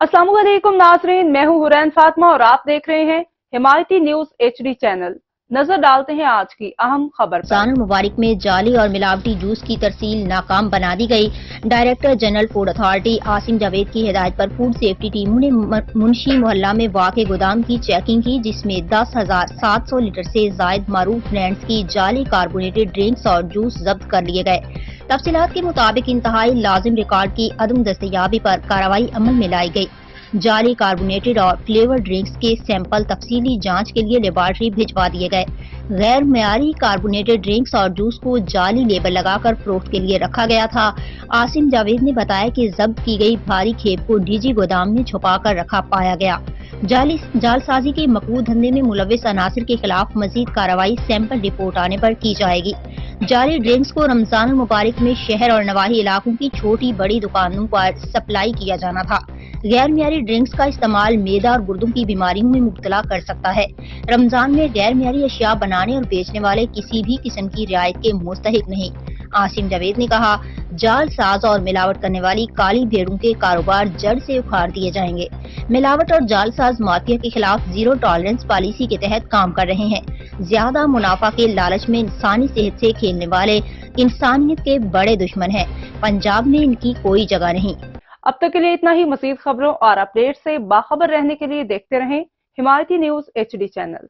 अस्सलाम वालेकुम नाज़रीन, मैं हूं हुरैन फातिमा और आप देख रहे हैं हिमायती न्यूज HD चैनल। नजर डालते हैं आज की अहम खबर पर। रमजान मुबारक में जाली और मिलावटी जूस की तरसील नाकाम बना दी गई। Director general food authority Asim Javed की हिदायत पर फूड सेफ्टी टीमों ने मुंशी मोहल्ला में वाक़े गोदाम की चेकिंग की, जिसमें 10,700 लीटर से जायद मारूफ ब्रांड्स की जाली कार्बोनेटेड ड्रिंक्स और जूस जब्त कर लिए गए। तफसीलात के मुताबिक इंतहाई लाजिम रिकॉर्ड की अदम दस्तयाबी पर कार्रवाई अमल में लाई गई। जाली कार्बोनेटेड और फ्लेवर ड्रिंक्स के सैंपल तफसीली जांच के लिए लेबॉर्ट्री भिजवा दिए गए। गैर मयारी कार्बोनेटेड ड्रिंक्स और जूस को जाली लेबल लगाकर फरोख्त के लिए रखा गया था। आसिम जावेद ने बताया कि जब्त की गई भारी खेप को डीजी गोदाम में छुपा कर रखा पाया गया। जालसाजी के मकबूल धंधे में मुलव्विस अनासिर के खिलाफ मजीद कार्रवाई सैंपल रिपोर्ट आने पर की जाएगी। जाली ड्रिंक्स को रमजान मुबारक में शहर और नवाही इलाकों की छोटी बड़ी दुकानों पर सप्लाई किया जाना था। गैर मियारी ड्रिंक्स का इस्तेमाल मैदा और गुर्दों की बीमारियों में मुब्तला कर सकता है। रमजान में गैर मियारी अशिया बनाने और बेचने वाले किसी भी किस्म की रियायत के मुस्तहिक नहीं। आसिम जावेद ने कहा, जालसाज और मिलावट करने वाली काली भेड़ों के कारोबार जड़ से उखाड़ दिए जाएंगे। मिलावट और जालसाज माफिया के खिलाफ जीरो टॉलरेंस पॉलिसी के तहत काम कर रहे हैं। ज्यादा मुनाफा के लालच में इंसानी सेहत से खेलने वाले इंसानियत के बड़े दुश्मन हैं। पंजाब में इनकी कोई जगह नहीं। अब तक के लिए इतना ही। मजीद खबरों और अपडेट से बाखबर रहने के लिए देखते रहें हिमायती न्यूज HD चैनल।